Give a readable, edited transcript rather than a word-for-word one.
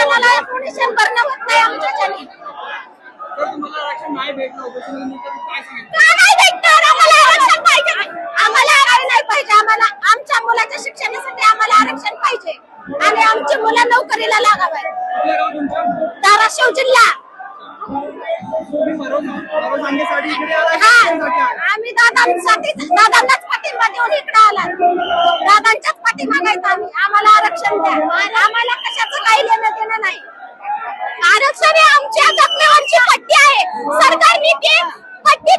आरक्षणाला डोनेशन भरणं होत नाही आमच्याच्याने. तुम्हाला आरक्षण नाही भेटलं होतं तुम्ही नंतर काय सांगितलं? का नाही भेटणार? आम्हाला आरक्षण पाहिजे. आम्हाला आरक्षण नाही पाहिजे. आम्हाला आमच्या मुलाच्या शिक्षणासाठी आम्हाला आरक्षण पाहिजे आणि आमची मुलं नोकरीला लागावे. कुठलं गाव तुमचं? धाराशिव जिल्हा. तुम्ही परवानगीसाठी इकडे आला हा, कशासाठी आला? आम्ही दादांनाच पाठिंबा देऊन इकडे आला. दादांच्याच पाठिंबा नाही आम्ही. आम्हाला आरक्षण द्या. आम्हाला कशाचं काही लेणं देणं नाही. आरक्षण हे आमच्या जखमेवरची पट्टी आहे. सरकारने ती पट्टी